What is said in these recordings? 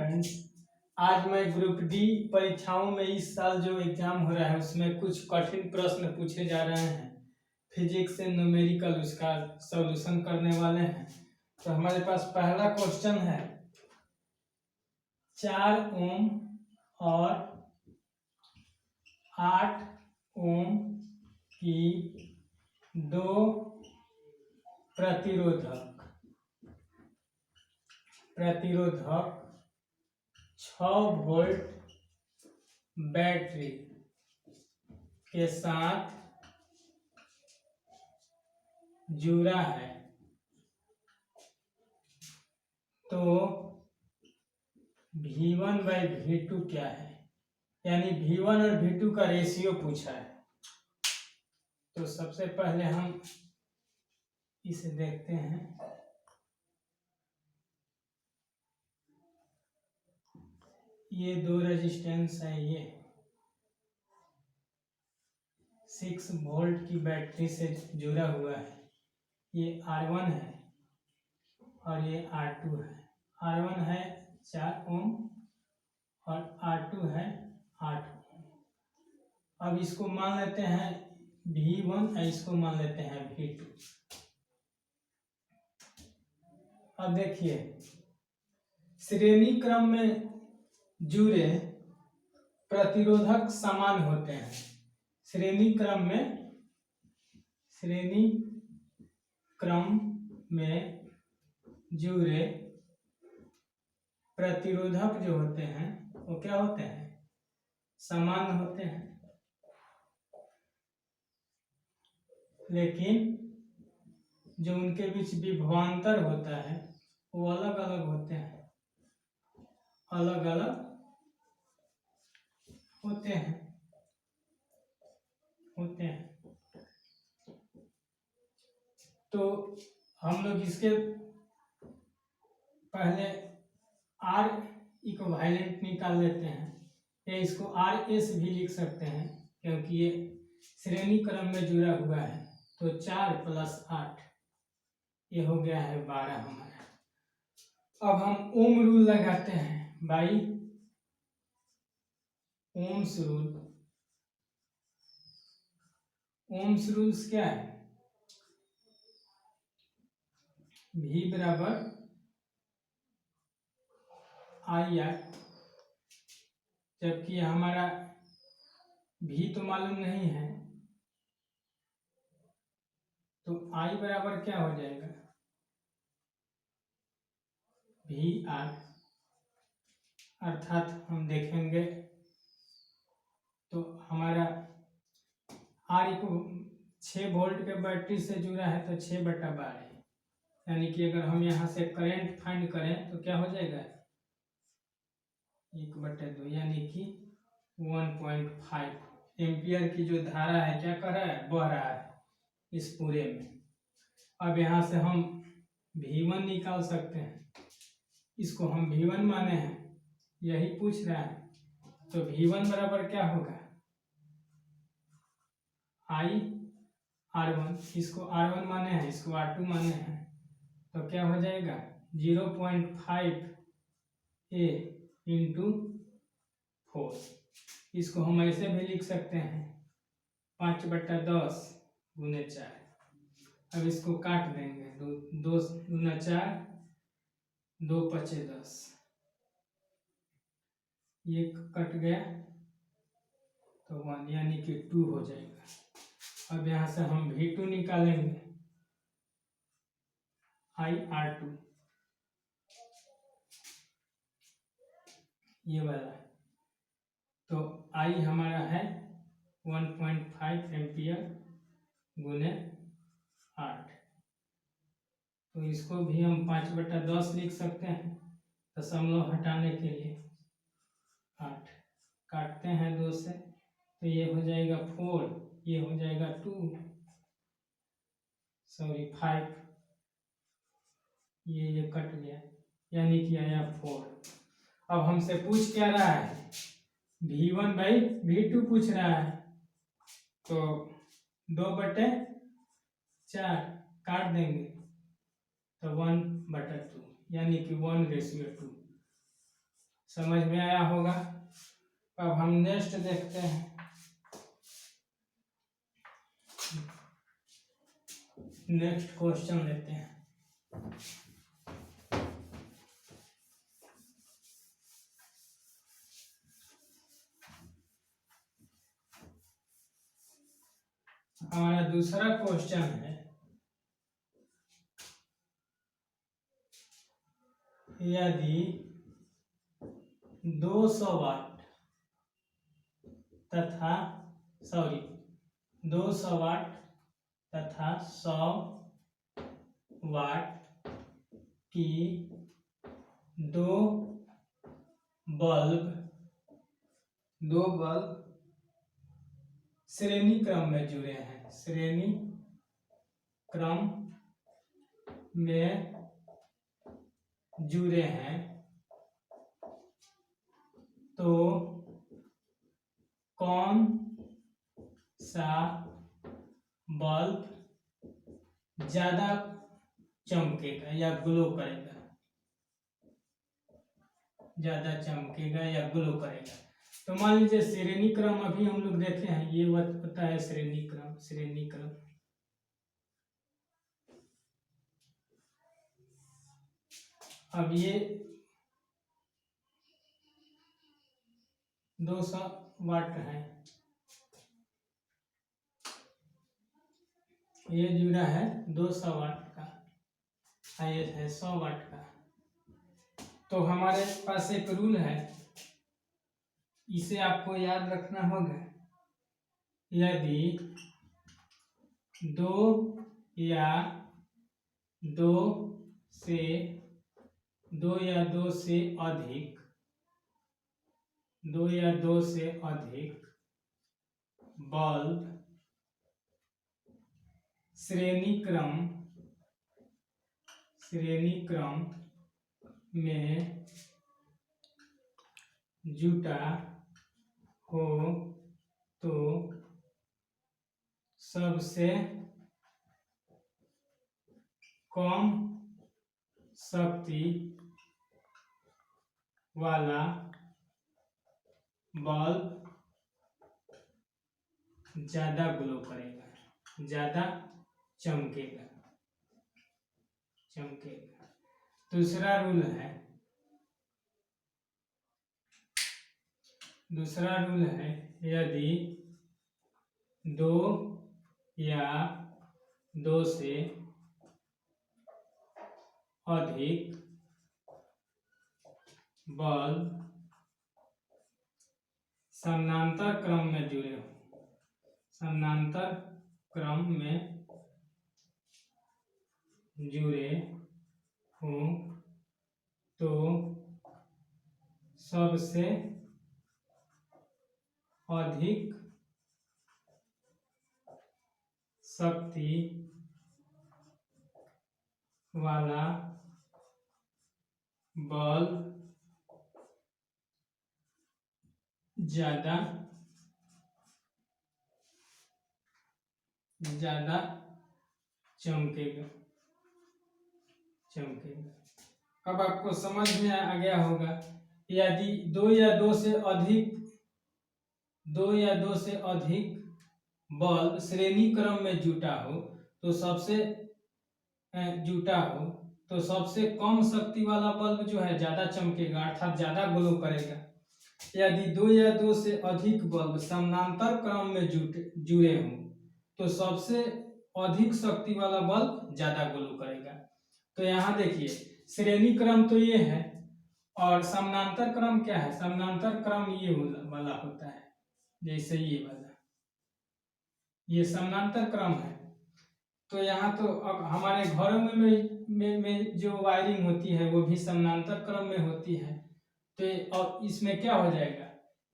Friends, आज मैं group D परीक्षाओं में इस साल जो एग्जाम हो रहा है उसमें कुछ कठिन प्रश्न पूछे जा रहे हैं। फिजिक्स से न्यूमेरिकल उसका सॉल्यूशन करने वाले हैं। तो हमारे पास पहला क्वेश्चन है 4 ओम और 8 ओम की दो प्रतिरोधक 6 वोल्ट बैटरी के साथ जुड़ा है, तो V1 बाई V2 क्या है, यानी V1 और V2 का रेशियो पूछा है। तो सबसे पहले हम इसे देखते हैं। ये दो रेजिस्टेंस है, ये 6 वोल्ट की बैटरी से जुड़ा हुआ है। ये R1 है और ये R2 है। R1 है 4 ओम और R2 है 8 ओम। अब इसको मान लेते हैं V1 और इसको मान लेते हैं V2। अब देखिए, श्रेणी क्रम में जुड़े प्रतिरोधक समान होते हैं। श्रेणी क्रम में जुड़े प्रतिरोधक जो होते हैं वो क्या होते हैं, समान होते हैं। लेकिन जो उनके बीच विभवांतर होता है वो अलग अलग होते हैं, होते हैं। तो हम लोग इसके पहले R इक्विवेलेंट निकाल लेते हैं, या इसको RS भी लिख सकते हैं क्योंकि ये श्रेणी क्रम में जुड़ा हुआ है। तो 4 + 8 ये हो गया है 12 हमारा। अब हम ओम रूल लगाते हैं by Ohm's rule. Ohm's rules क्या है, V बराबर IR, जबकि हमारा V तो मालूम नहीं है, तो I बराबर क्या हो जाएगा, VR। अर्थात हम देखेंगे तो हमारा R को 6 वोल्ट के बैटरी से जुड़ा है तो 6/12, यानी कि अगर हम यहाँ से करंट फाइंड करें तो क्या हो जाएगा 1/2, यानी कि 1.5 एम्पियर की जो धारा है क्या कर रहा है, बह रहा है इस पूरे में। अब यहाँ से हम V1 निकाल सकते हैं, इसको हम V1 माने हैं, यही पूछ रहा है। तो V1 बराबर क्या होगा, R1, इसको R1 माने हैं, इसको R2 माने हैं, तो क्या हो जाएगा 0.5 A × 4। इसको हम ऐसे भी लिख सकते हैं 5/10 × 4। अब इसको काट देंगे, 2 × 4 2 × 5 = 10, ये कट गया तो 1, यानी कि 2 हो जाएगा। अब यहाँ से हम V2 निकालेंगे, IR2 ये वाला। तो I हमारा है 1.5 एम्पियर × 8। तो इसको भी हम 5/10 लिख सकते हैं, दशमलव हटाने के लिए 8 काटते हैं 2 से, तो ये हो जाएगा 4, ये हो जाएगा 5, ये कट गया, यानी कि आया 4। अब हमसे पूछ क्या रहा है, V1 बाई V2 पूछ रहा है, तो 2/4 काट देंगे तो 1/2, यानी कि 1:2। समझ में आया होगा। अब हम नेक्स्ट देखते हैं। नेक्स्ट क्वेश्चन लेते हैं। हमारा दूसरा क्वेश्चन है, यदि 200 वाट तथा 200 वाट तथा 100 वाट की दो बल्ब श्रेणी क्रम में जुड़े हैं, श्रेणी क्रम में जुड़े हैं, तो कौन सा बल्ब ज्यादा चमकेगा या ग्लो करेगा, ज्यादा चमकेगा या ग्लो करेगा। तो मान लीजिए श्रेणी क्रम अभी हम लोग देखे हैं, ये होता है श्रेणी क्रम। अब ये 200 वाट है, ये जुड़ा है 200 वाट का, ये है 100 वाट का। तो हमारे पास एक रूल है, इसे आपको याद रखना होगा। यदि 2 या 2 से अधिक बल्ब श्रेणी क्रम में जुटा हो तो सबसे कम शक्ति वाला बल्ब ज्यादा ग्लो करेगा, ज्यादा चमकेगा। दूसरा रूल है, यदि 2 या 2 से अधिक बल्ब समानांतर क्रम में जुड़े हो तो सबसे अधिक शक्ति वाला बल्ब ज्यादा चमकेगा। अब आपको समझ में आ गया होगा। यदि 2 या 2 से अधिक बल्ब श्रेणी क्रम में जुटा हो तो सबसे कम शक्ति वाला बल्ब जो है ज्यादा चमकेगा, अर्थात ज्यादा ग्लो करेगा। यदि 2 या 2 से अधिक बल्ब समानांतर क्रम में जुड़े हों तो सबसे अधिक शक्ति वाला बल्ब ज्यादा ग्लो करेगा। तो यहाँ देखिए, श्रेणी क्रम तो ये है और समानांतर क्रम क्या है? समानांतर क्रम ये वाला होता है, जैसे ये वाला, ये समानांतर क्रम है। तो यहाँ तो अब हमारे घरों में जो वायरिंग होती है वो भी समानांतर क्रम में होती है। तो अब इसमें क्या हो जाएगा,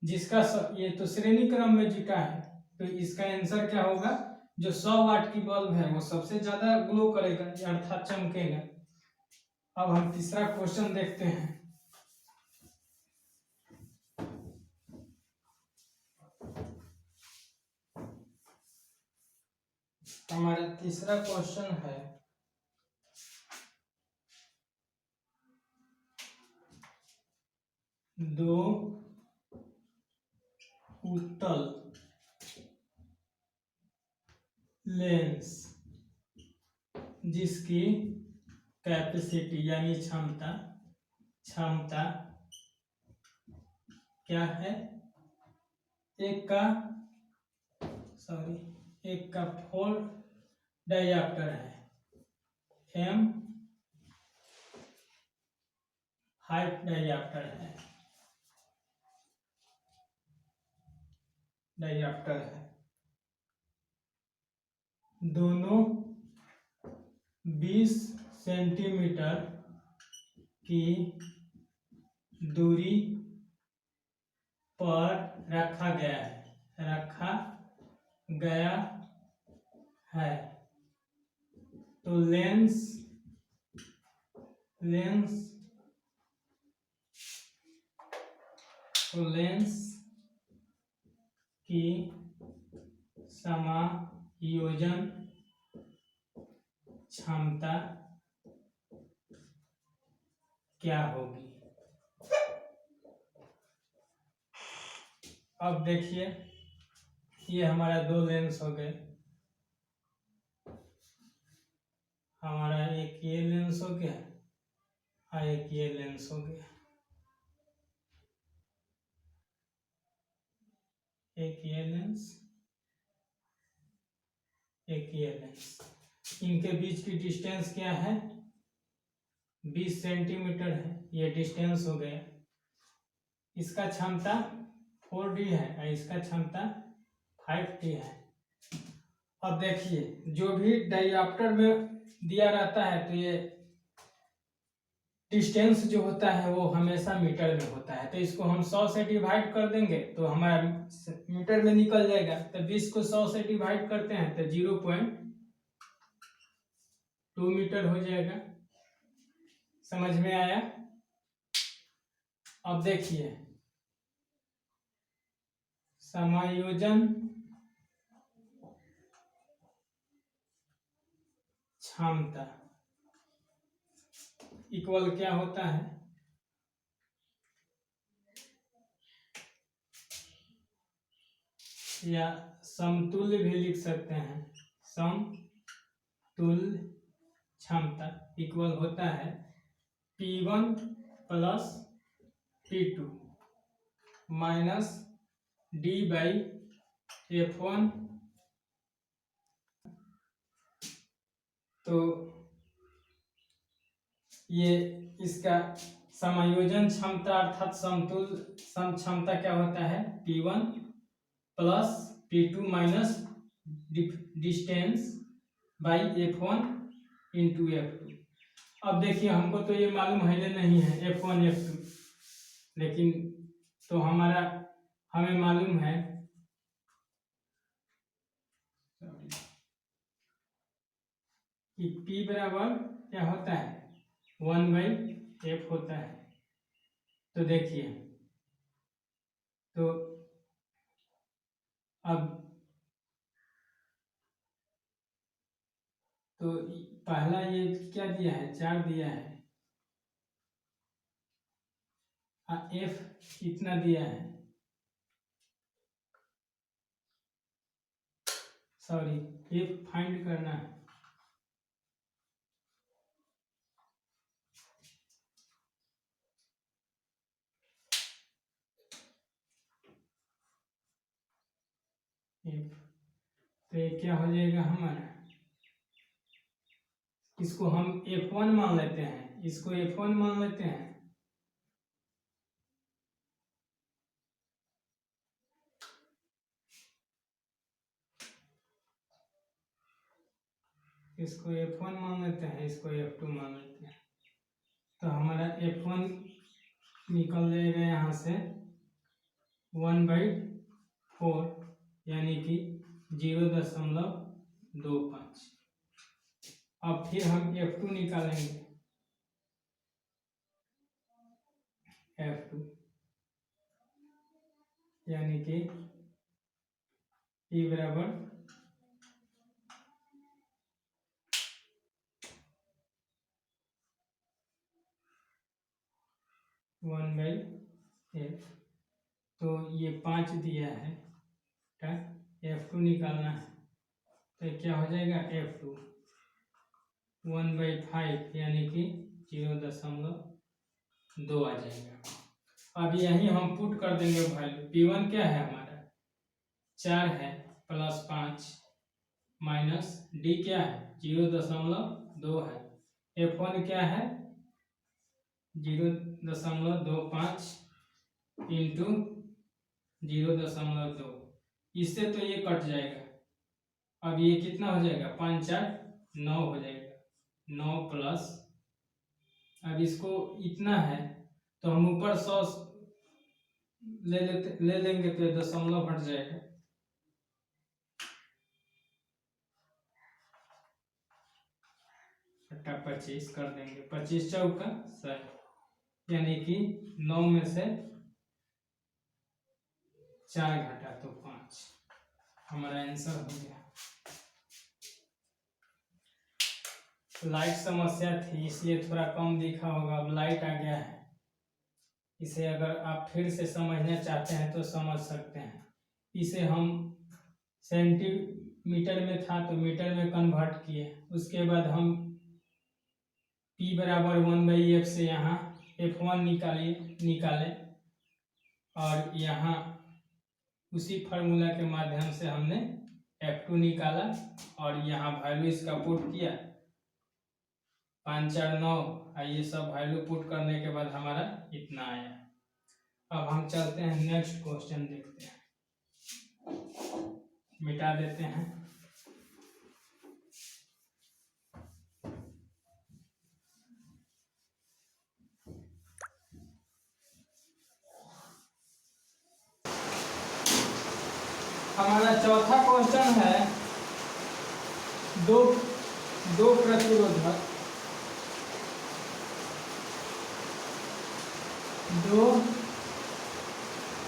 जिसका ये तो श्रेणी क्रम में जुटा है, तो इसका आंसर क्या होगा? जो 100 वाट की बल्ब है वो सबसे ज्यादा ग्लो करेगा, अर्थात चमकेगा। अब हम तीसरा क्वेश्चन देखते हैं। हमारा तीसरा क्वेश्चन है, दो उत्तल लेंस जिसकी कैपेसिटी यानी क्षमता क्या है, एक का 4 डायऑप्टर है, M 5 डायऑप्टर है, दोनों 20 सेंटीमीटर की दूरी पर रखा गया है। तो लेंस की समायोजन क्षमता क्या होगी। अब देखिए, ये हमारा दो लेंस हो गए, हमारा एक ये लेंस हो गया और एक ये लेंस हो गया, एक ये लेंस एक ये लेंस। इनके बीच की डिस्टेंस क्या है, 20 सेंटीमीटर है, ये डिस्टेंस हो गया। इसका क्षमता 4D है और इसका क्षमता 5D है। अब देखिए, जो भी डायऑप्टर में दिया रहता है तो ये डिस्टेंस जो होता है वो हमेशा मीटर में होता है। तो इसको हम 100 से डिवाइड कर देंगे तो हमारा मीटर में निकल जाएगा। तो 20 को 100 से डिवाइड करते हैं तो 0.2 मीटर हो जाएगा। समझ में आया। अब देखिए, समायोजन क्षमता इक्वल क्या होता है, या समतुल्य भी लिख सकते हैं, समतुल्य क्षमता इक्वल होता है P1 plus P2 minus D/F1। तो ये इसका समायोजन क्षमता अर्थात समतुल्य क्षमता क्या होता है, P1 plus P2 minus distance by F1 into F2। अब देखिए, हमको तो ये मालूम है नहीं है F1 F2, लेकिन तो हमें मालूम है कि P बराबर क्या होता है, 1/F होता है। तो देखिए, तो अब तो पहला ये क्या दिया है, 4 दिया है, F इतना दिया है, सॉरी F फाइंड करना है। F तो ये क्या हो जाएगा हमारा, इसको हम F1 मान लेते हैं, इसको F1 मान लेते हैं। इसको F1 मान लेते हैं, इसको F2 मान लेते हैं। तो हमारा F1 निकल जाएगा यहाँ से 1/4 यानी कि 0.25। अब फिर हम F2 निकालेंगे, F2 यानी कि P बराबर 1/4 F, तो ये 5 दिया है, F2 निकालना है, तो क्या हो जाएगा F2 1/5 यानी कि 0.2 आ जाएगा। अब यही हम पुट कर देंगे वैल्यू। P1 क्या है हमारा 4 है, +5 माइनस D क्या है 0.2 है, F1 क्या है 0.25 इंटू 0.2, इससे तो ये कट जाएगा। अब ये कितना हो जाएगा 5 4 9 हो जाएगा, 9 प्लस, अब इसको इतना है तो हम ऊपर 100 ले लेंगे तो दशमलव हट जाएगा, अट्ठा 25 कर देंगे, 25 चौका 60, यानी कि 9 में से 4 घटा तो 5, हमारा आंसर हो गया। लाइट समस्या थी इसलिए थोड़ा कम दिखा होगा, अब लाइट आ गया है। इसे अगर आप फिर से समझना चाहते हैं तो समझ सकते हैं। इसे हम सेंटीमीटर में था तो मीटर में कन्वर्ट किए, उसके बाद हम P बराबर 1/F से यहाँ F1 निकाले और यहाँ उसी फार्मूला के माध्यम से हमने F2 निकाला और यहाँ वैल्यू इसका पुट किया 5 4 9, ये सब वैल्यू पुट करने के बाद हमारा इतना आया। अब हम चलते हैं नेक्स्ट क्वेश्चन देखते हैं, मिटा देते हैं। हमारा चौथा क्वेश्चन है दो प्रतिरोधक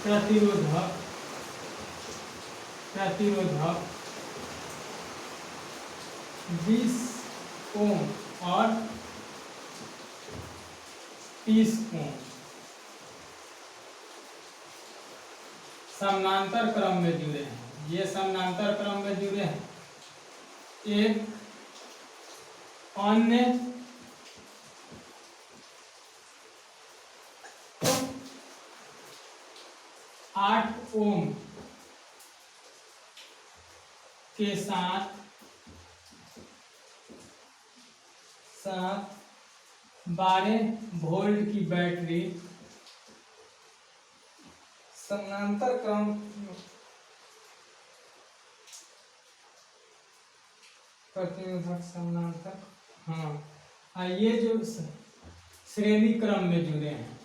प्रतिरोधक 20 ओम और 30 ओम समानांतर क्रम में जुड़े हैं। ये समानांतर क्रम में जुड़े हैं, एक अन्य 8 ओम के साथ 12 वोल्ट की बैटरी समानांतर क्रम प्रतिरोधक समानांतर, हाँ ये जो श्रेणी क्रम में जुड़े हैं,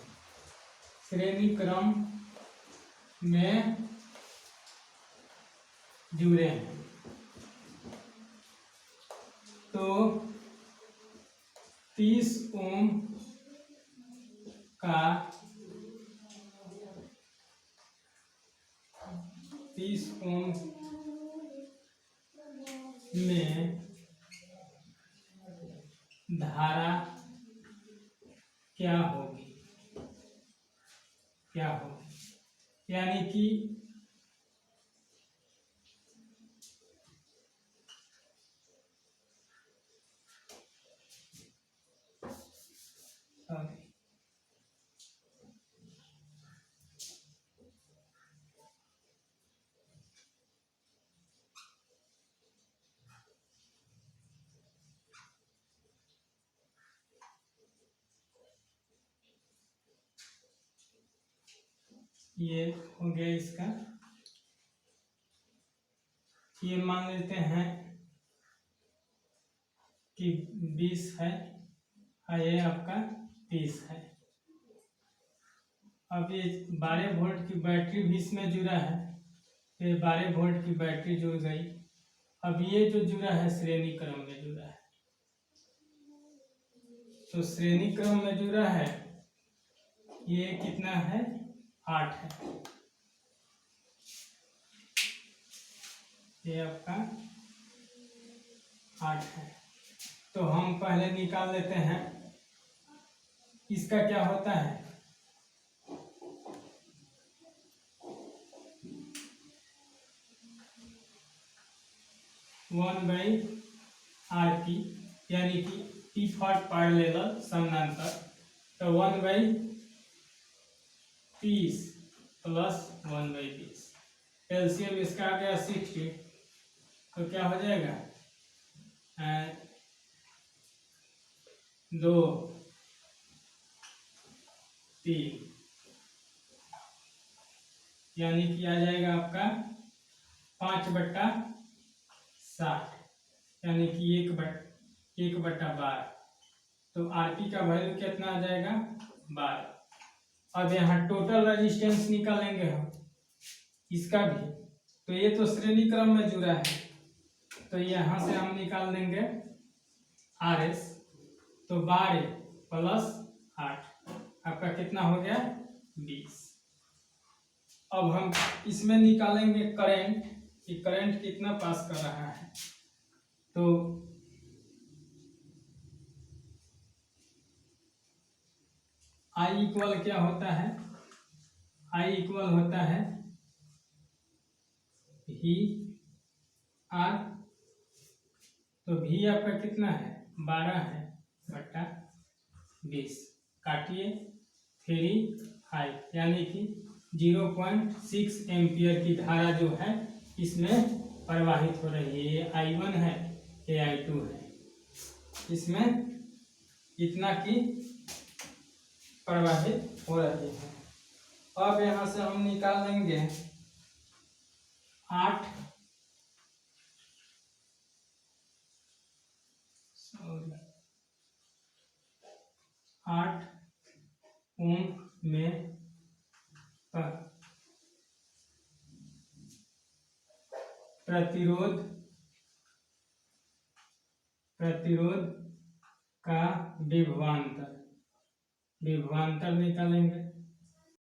श्रेणी क्रम में जुड़े हैं, तो 30 ओम का 30 ओम में धारा क्या होगी, यानी कि ये हो गया इसका, ये मान लेते हैं कि 20 है और ये आपका 30 है। अब ये 12 वोल्ट की बैटरी भी इसमें जुड़ा है, तो ये 12 वोल्ट की बैटरी जुड़ गई। अब ये जो जुड़ा है श्रेणी क्रम में जुड़ा है, तो श्रेणी क्रम में जुड़ा है, ये कितना है 8 है, ये आपका 8 है। तो हम पहले निकाल लेते हैं इसका क्या होता है, 1/RP, यानी कि P फॉर पैरेलल समानांतर, तो 1/30 प्लस 1/20, एलसीएम इसका आ गया 60, तो क्या हो जाएगा 2 3, यानी कि आ जाएगा आपका 5/60, यानी कि 1/12। तो आरपी का वैल्यू कितना आ जाएगा 12। अब यहाँ टोटल रेजिस्टेंस निकालेंगे हम इसका भी, तो ये तो श्रेणी क्रम में जुड़ा है, तो यहाँ से हम निकाल देंगे RS, तो 12 प्लस 8 आपका कितना हो गया 20। अब हम इसमें निकालेंगे करंट, कि करंट कितना पास कर रहा है, तो I इक्वल क्या होता है, I इक्वल होता है V R, तो V आपका कितना है 12 है बटा 20, काटिए 3/5, यानी कि 0.6 एम्पियर की धारा जो है इसमें प्रवाहित हो रही है। ये I1 है, ये I2 है, इसमें इतना की प्रवाहित हो रही है। अब यहाँ से हम निकाल लेंगे 8 ओम में प्रतिरोध का विभवांतर निकालेंगे,